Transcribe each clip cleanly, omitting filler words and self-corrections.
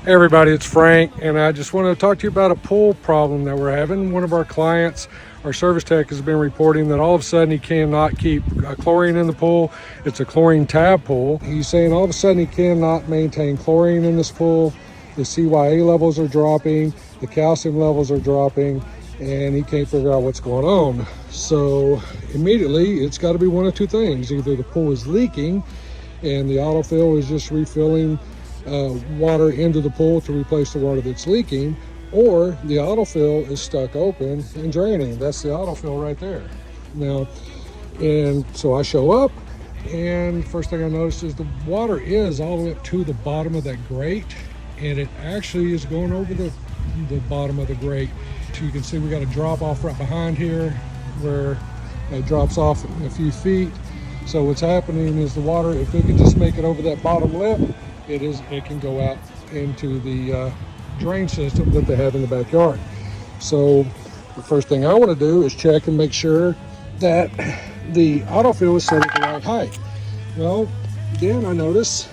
Hey everybody, it's Frank, and I just want to talk to you about a pool problem that we're having. One of our clients, our service tech, has been reporting that all of a sudden he cannot keep chlorine in the pool. It's a chlorine tab pool. He's saying all of a sudden he cannot maintain chlorine in this pool. The CYA levels are dropping, the calcium levels are dropping, and he can't figure out what's going on. So immediately it's got to be one of two things. Either the pool is leaking and the autofill is just refilling water into the pool to replace the water that's leaking, or the autofill is stuck open and draining. That's the autofill right there. Now, and so I show up, and first thing I notice is the water is all the way up to the bottom of that grate, and it actually is going over the bottom of the grate. So you can see we got a drop off right behind here where it drops off a few feet. So what's happening is the water, if we could just make it over that bottom lip, it can go out into the drain system that they have in the backyard. So the first thing I want to do is check and make sure that the autofill is set at the right height. Well, again, I notice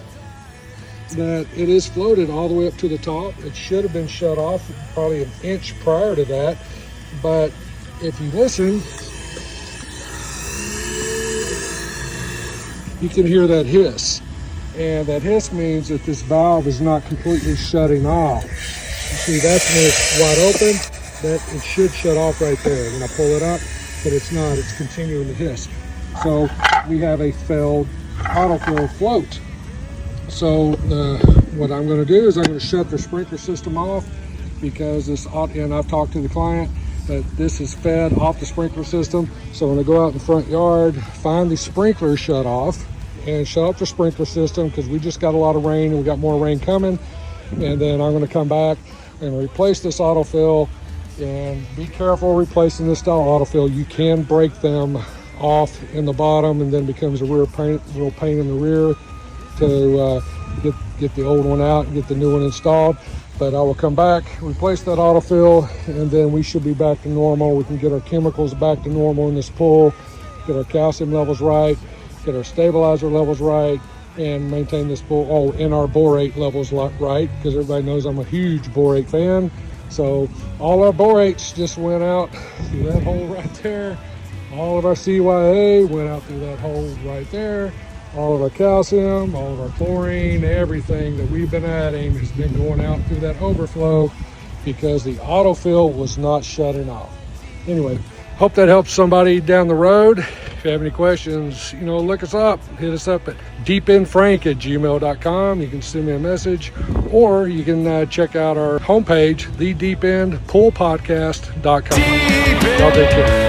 that it is floated all the way up to the top. It should have been shut off probably an inch prior to that, but if you listen, you can hear that hiss. And that hiss means that this valve is not completely shutting off. You see, that's when it's wide open, that it should shut off right there. When I pull it up, but it's not, it's continuing to hiss. So we have a failed autofill float. So what I'm gonna do is I'm gonna shut the sprinkler system off, because this, and I've talked to the client, that this is fed off the sprinkler system. So when I go out in the front yard, find the sprinkler shut off, and shut off the sprinkler system, because we just got a lot of rain and we got more rain coming. And then I'm going to come back and replace this autofill. And be careful replacing this style autofill. You can break them off in the bottom, and then becomes a real pain in the rear to get the old one out and get the new one installed. But I will come back, replace that autofill, and then we should be back to normal. We can get our chemicals back to normal in this pool, get our calcium levels right, get our stabilizer levels right, and maintain this pool. Oh, and our borate levels right, because everybody knows I'm a huge borate fan. So all our borates just went out through that hole right there. All of our CYA went out through that hole right there. All of our calcium, all of our chlorine, everything that we've been adding has been going out through that overflow because the autofill was not shutting off. Anyway, hope that helps somebody down the road. If you have any questions, look us up. Hit us up at deependfrank@gmail.com. You can send me a message, or you can check out our homepage, thedeependpoolpodcast.com. Y'all take care.